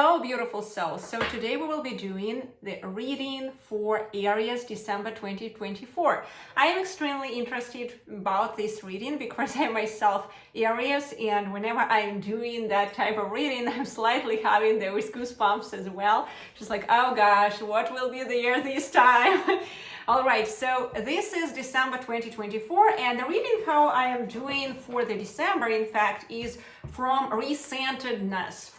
Hello, beautiful souls. So today we will be doing the reading for Aries December 2024. I am extremely interested about this reading because I myself Aries, and whenever I'm doing that type of reading, I'm slightly having those goosebumps as well. Just like, oh gosh, what will be the year this time? All right, so this is December 2024, and the reading how I am doing for the December, in fact, is from resentedness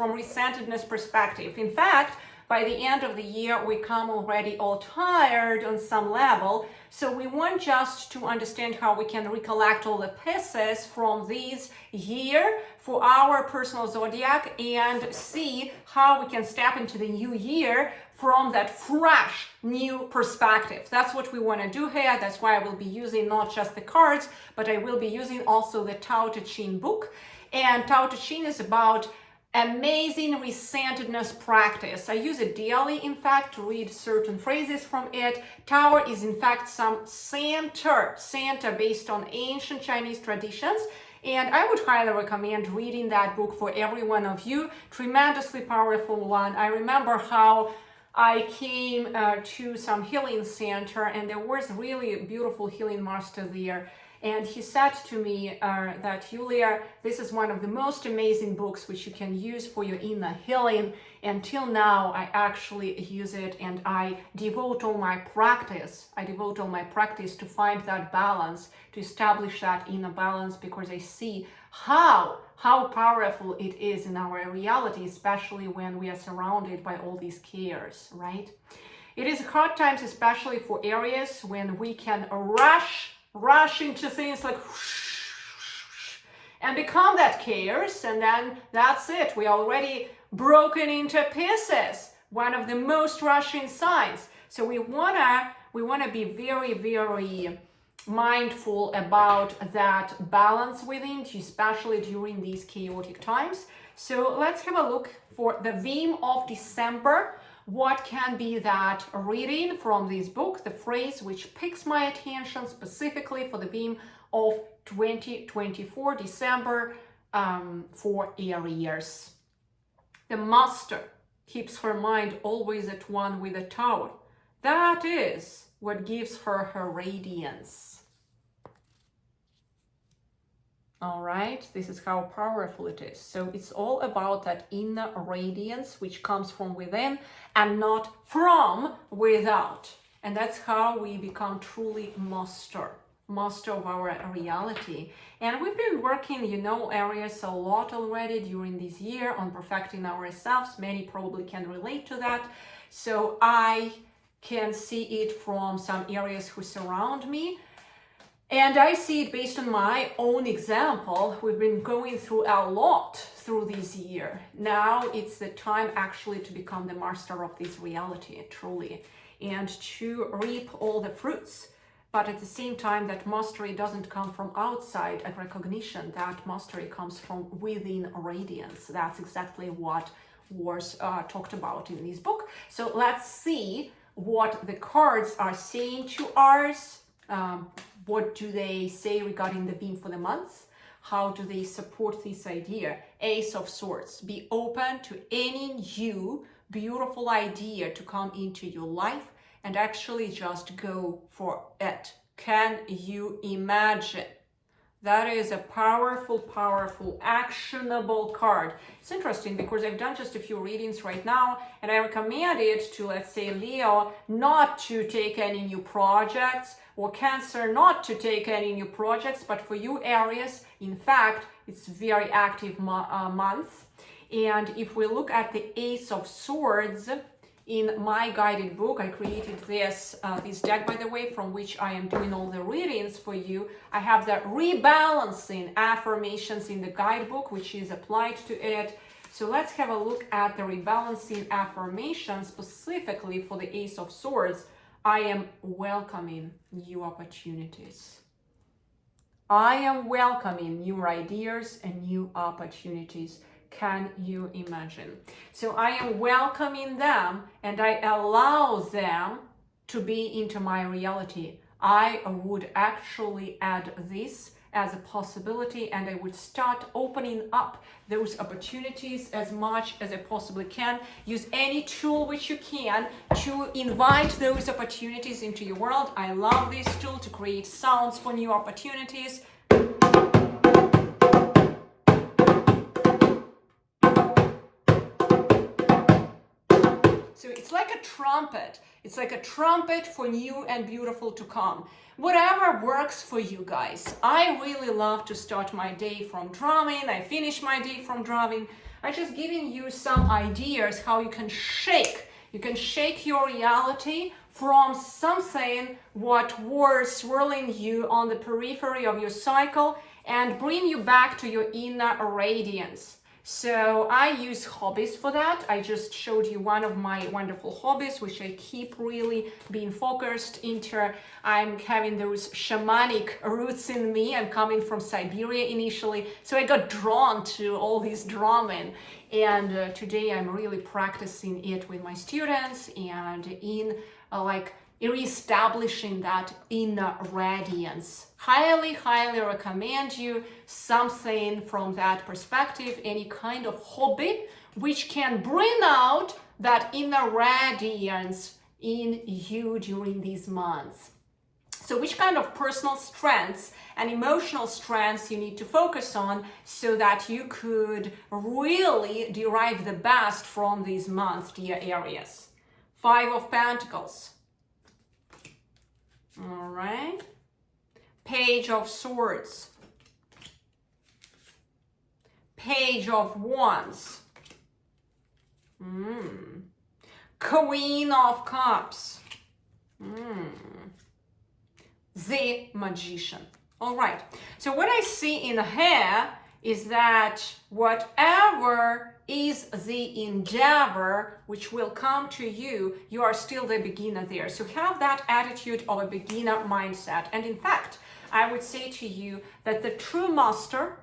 perspective. In fact, by the end of the year, we come already all tired on some level. So we want just to understand how we can recollect all the pieces from this year for our personal zodiac and see how we can step into the new year from that fresh new perspective. That's what we want to do here. That's why I will be using not just the cards, but I will be using also the 𝐀𝐫𝐢𝐞𝐬 book. And 𝐀𝐫𝐸 is about amazing resentedness practice. I use it daily, in fact, to read certain phrases from it. Tower is in fact some center based on ancient Chinese traditions. And I would highly recommend reading that book for every one of you. Tremendously powerful one. I remember how I came to some healing center, and there was really a beautiful healing master there. And he said to me that, Yulia, this is one of the most amazing books which you can use for your inner healing. Until now, I actually use it, and I devote all my practice. To find that balance, to establish that inner balance, because I see how powerful it is in our reality, especially when we are surrounded by all these cares, right? It is hard times, especially for Aries, when we can rush into things like and become that chaos, and then that's it. We already broken into pieces. One of the most rushing signs. So we wanna be very, very mindful about that balance within, especially during these chaotic times. So let's have a look for the theme of December. What can be that reading from this book, the phrase which picks my attention specifically for the theme of 2024 December for Aries. The master keeps her mind always at one with the tower. That is what gives her radiance. All right, this is how powerful it is. So it's all about that inner radiance which comes from within and not from without. And that's how we become truly master of our reality. And we've been working, Aries, a lot already during this year on perfecting ourselves. Many probably can relate to that. So I can see it from some Aries who surround me. And I see it based on my own example. We've been going through a lot through this year. Now it's the time actually to become the master of this reality, truly, and to reap all the fruits. But at the same time, that mastery doesn't come from outside a recognition. That mastery comes from within radiance. That's exactly what was talked about in this book. So let's see what the cards are saying to us. What do they say regarding the theme for the month? How do they support this idea? Ace of Swords. Be open to any new beautiful idea to come into your life and actually just go for it. Can you imagine? That is a powerful, actionable card. It's interesting because I've done just a few readings right now, and I recommend it to, let's say, Leo, not to take any new projects, or Cancer, not to take any new projects. But for you, Aries, in fact, it's a very active month. And if we look at the Ace of Swords, in my guided book, I created this deck, by the way, from which I am doing all the readings for you. I have the rebalancing affirmations in the guidebook, which is applied to it. So let's have a look at the rebalancing affirmation specifically for the Ace of Swords. I am welcoming new opportunities. I am welcoming new ideas and new opportunities. Can you imagine? So I am welcoming them, and I allow them to be into my reality. I would actually add this as a possibility, and I would start opening up those opportunities as much as I possibly can. Use any tool which you can to invite those opportunities into your world. I love this tool to create sounds for new opportunities. So it's like a trumpet. It's like a trumpet for new and beautiful to come. Whatever works for you guys. I really love to start my day from drumming. I finish my day from drumming. I'm just giving you some ideas how you can shake. You can shake your reality from something what was swirling you on the periphery of your cycle and bring you back to your inner radiance. So I use hobbies for that. I just showed you one of my wonderful hobbies, which I keep really being focused into. I'm having those shamanic roots in me. I'm coming from Siberia initially, so I got drawn to all this drumming. And today I'm really practicing it with my students and in like reestablishing that inner radiance. Highly, highly recommend you something from that perspective, any kind of hobby which can bring out that inner radiance in you during these months. So which kind of personal strengths and emotional strengths you need to focus on so that you could really derive the best from these months, dear Aries. 5 of Pentacles. All right. Page of Swords. Page of Wands. Queen of Cups. The Magician. All right. So what I see in here is that whatever is the endeavor which will come to you, you are still the beginner there. So have that attitude of a beginner mindset. And in fact, I would say to you that the true master,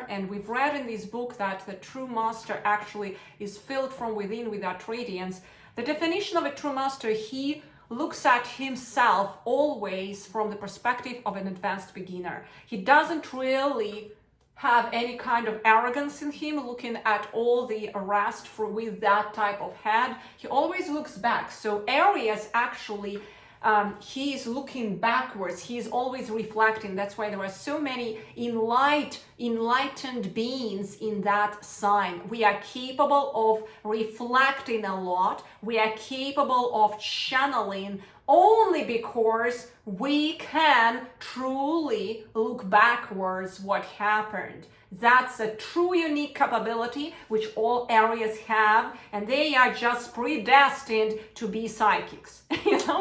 and we've read in this book that the true master actually is filled from within with that radiance. The definition of a true master, he looks at himself always from the perspective of an advanced beginner. He doesn't really have any kind of arrogance in him, looking at all the rest with that type of head. He always looks back. So Aries actually, he is looking backwards. He is always reflecting. That's why there are so many enlightened beings in that sign. We are capable of reflecting a lot. We are capable of channeling only because we can truly look backwards what happened. That's a true unique capability which all Aries have, and they are just predestined to be psychics.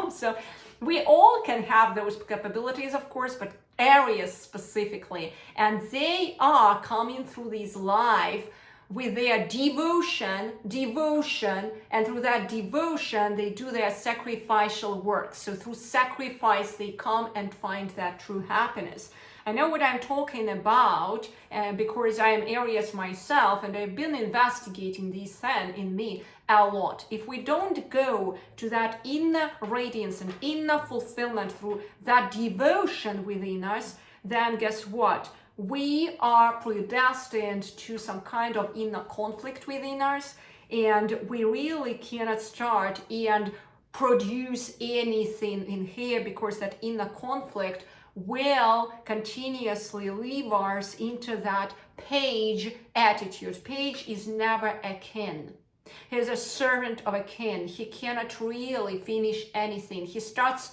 So we all can have those capabilities, of course, but Aries specifically, and they are coming through this life with their devotion, and through that devotion, they do their sacrificial work. So through sacrifice, they come and find that true happiness. I know what I'm talking about because I am Aries myself, and I've been investigating this thing in me a lot. If we don't go to that inner radiance and inner fulfillment through that devotion within us, then guess what? We are predestined to some kind of inner conflict within us, and we really cannot start and produce anything in here because that inner conflict will continuously leave us into that page attitude. Page is never a king. He is a servant of a king. He cannot really finish anything. He starts,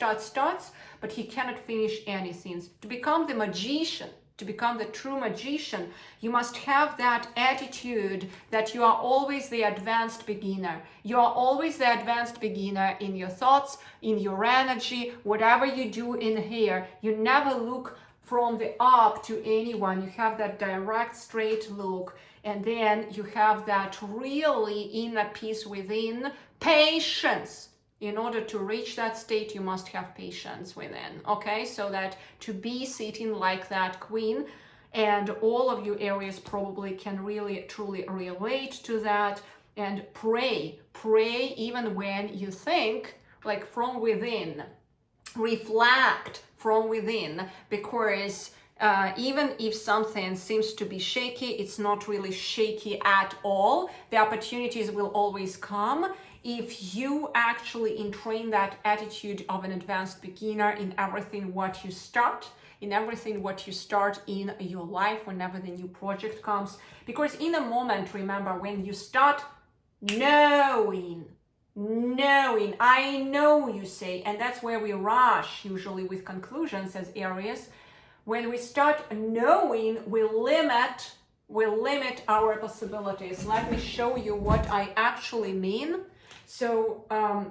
but he cannot finish anything. To become the magician, to become the true magician, you must have that attitude that you are always the advanced beginner. You are always the advanced beginner in your thoughts, in your energy, whatever you do in here. You never look from the up to anyone. You have that direct, straight look. And then you have that really inner peace within. Patience. In order to reach that state, you must have patience within, okay? So that to be sitting like that queen, and all of you Aries probably can really, truly relate to that, and pray even when you think, like from within, reflect from within, because Even if something seems to be shaky, it's not really shaky at all. The opportunities will always come if you actually entrain that attitude of an advanced beginner in everything what you start, in everything what you start in your life whenever the new project comes. Because in a moment, remember, when you start knowing, I know, you say, and that's where we rush usually with conclusions as Aries. When we start knowing, we limit our possibilities. Let me show you what I actually mean. So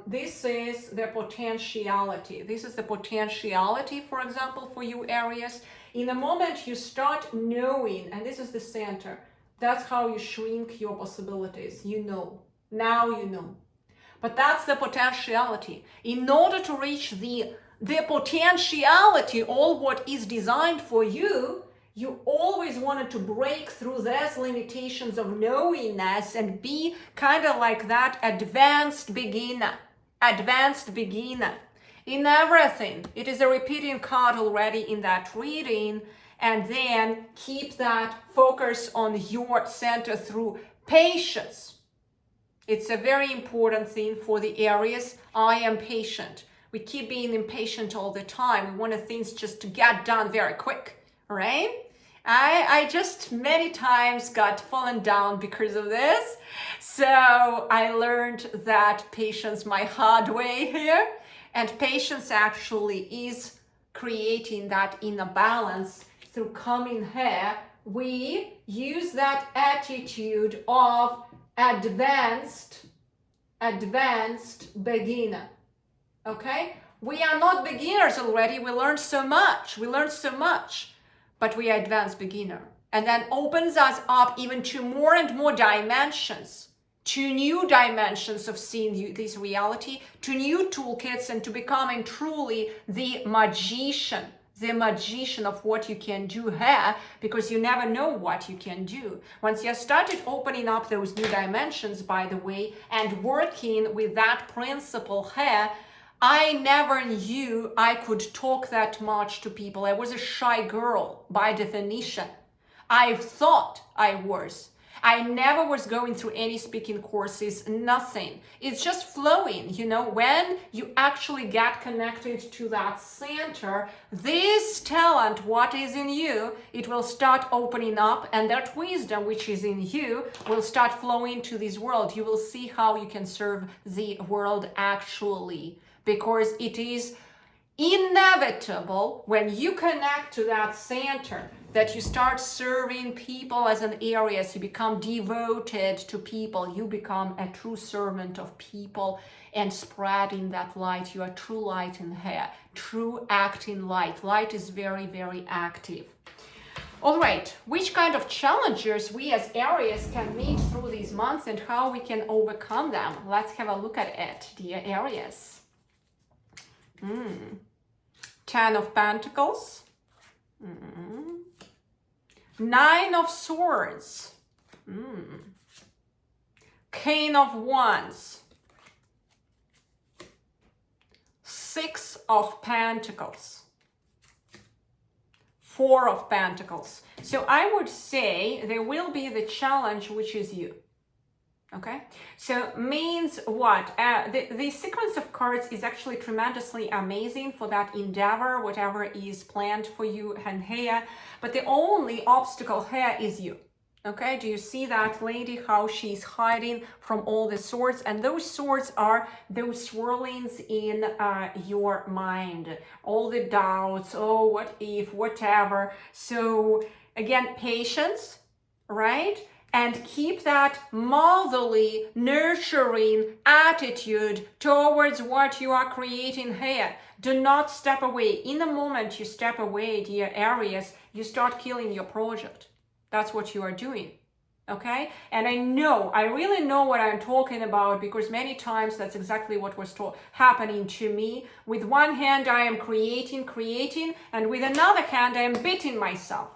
this is the potentiality. This is the potentiality, for example, for you Aries. In the moment you start knowing, and this is the center, that's how you shrink your possibilities. You know. Now you know. But that's the potentiality. In order to reach the potentiality, all what is designed for you, you always wanted to break through those limitations of knowingness and be kind of like that advanced beginner in everything. It is a repeating card already in that reading, and then keep that focus on your center through patience. It's a very important thing for the Aries. I am patient. We keep being impatient all the time. We want things just to get done very quick, right? I just many times got fallen down because of this. So I learned that patience my hard way here. And patience actually is creating that inner balance through coming here. We use that attitude of advanced beginner. Okay, we are not beginners already. We learned so much, but we are advanced beginner, and that opens us up even to more and more dimensions, to new dimensions of seeing this reality, to new toolkits, and to becoming truly the magician of what you can do here, because you never know what you can do. Once you started opening up those new dimensions, by the way, and working with that principle here, I never knew I could talk that much to people. I was a shy girl by definition. I thought I was. I never was going through any speaking courses, nothing. It's just flowing, you know, when you actually get connected to that center, this talent, what is in you, it will start opening up, and that wisdom which is in you will start flowing to this world. You will see how you can serve the world actually, because it is inevitable when you connect to that center that you start serving people as an Aries. You become devoted to people. You become a true servant of people and spreading that light. You are true light in here, true acting light. Light is very, very active. All right, which kind of challenges we as Aries can meet through these months and how we can overcome them? Let's have a look at it, dear Aries. 10 of Pentacles. 9 of Swords. King of Wands. 6 of Pentacles. 4 of Pentacles. So I would say there will be the challenge, which is you. Okay, so means what? The sequence of cards is actually tremendously amazing for that endeavor, whatever is planned for you and here. But the only obstacle here is you. Okay, do you see that lady, how she's hiding from all the swords? And those swords are those swirlings in your mind, all the doubts, oh, what if, whatever. So again, patience, right? And keep that motherly, nurturing attitude towards what you are creating here. Do not step away. In the moment you step away, dear Aries, you start killing your project. That's what you are doing. Okay? And I really know what I'm talking about, because many times that's exactly what was happening to me. With one hand, I am creating, and with another hand, I am beating myself.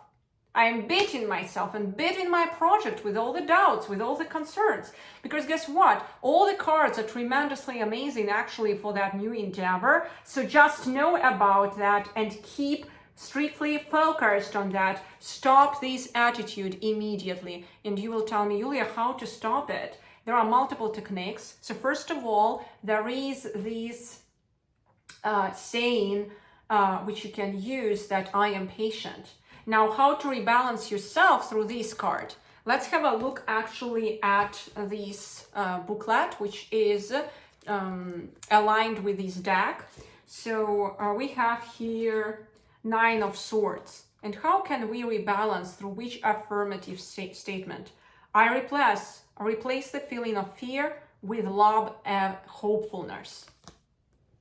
I am beating myself and beating my project with all the doubts, with all the concerns. Because guess what? All the cards are tremendously amazing actually for that new endeavor. So just know about that and keep strictly focused on that. Stop this attitude immediately. And you will tell me, Yulia, how to stop it? There are multiple techniques. So first of all, there is this saying which you can use, that I am patient. Now, how to rebalance yourself through this card? Let's have a look actually at this booklet, which is aligned with this deck. So we have here 9 of Swords. And how can we rebalance through which affirmative statement? I replace the feeling of fear with love and hopefulness.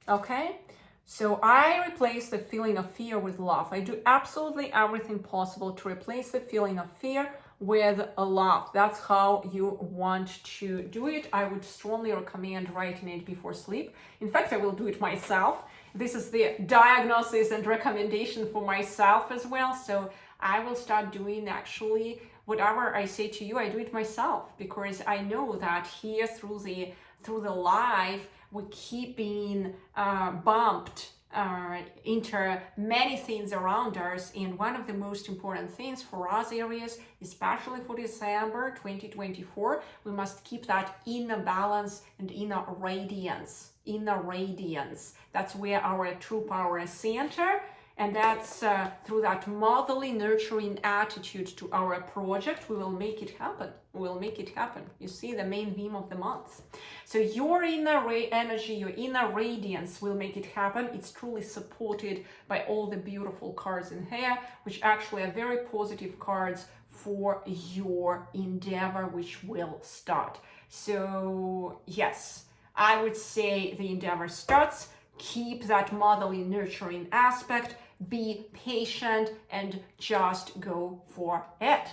Okay? So I replace the feeling of fear with love. I do absolutely everything possible to replace the feeling of fear with a love. That's how you want to do it. I would strongly recommend writing it before sleep. In fact, I will do it myself. This is the diagnosis and recommendation for myself as well. So I will start doing actually whatever I say to you, I do it myself, because I know that here through the life, we keep being bumped into many things around us. And one of the most important things for us, Aries, especially for December 2024, we must keep that inner balance and inner radiance. That's where our true power is centered. And that's through that motherly, nurturing attitude to our project, we will make it happen. You see, the main theme of the month. So your inner energy, your inner radiance will make it happen. It's truly supported by all the beautiful cards in here, which actually are very positive cards for your endeavor, which will start. So yes, I would say the endeavor starts. Keep that motherly, nurturing aspect, be patient, and just go for it.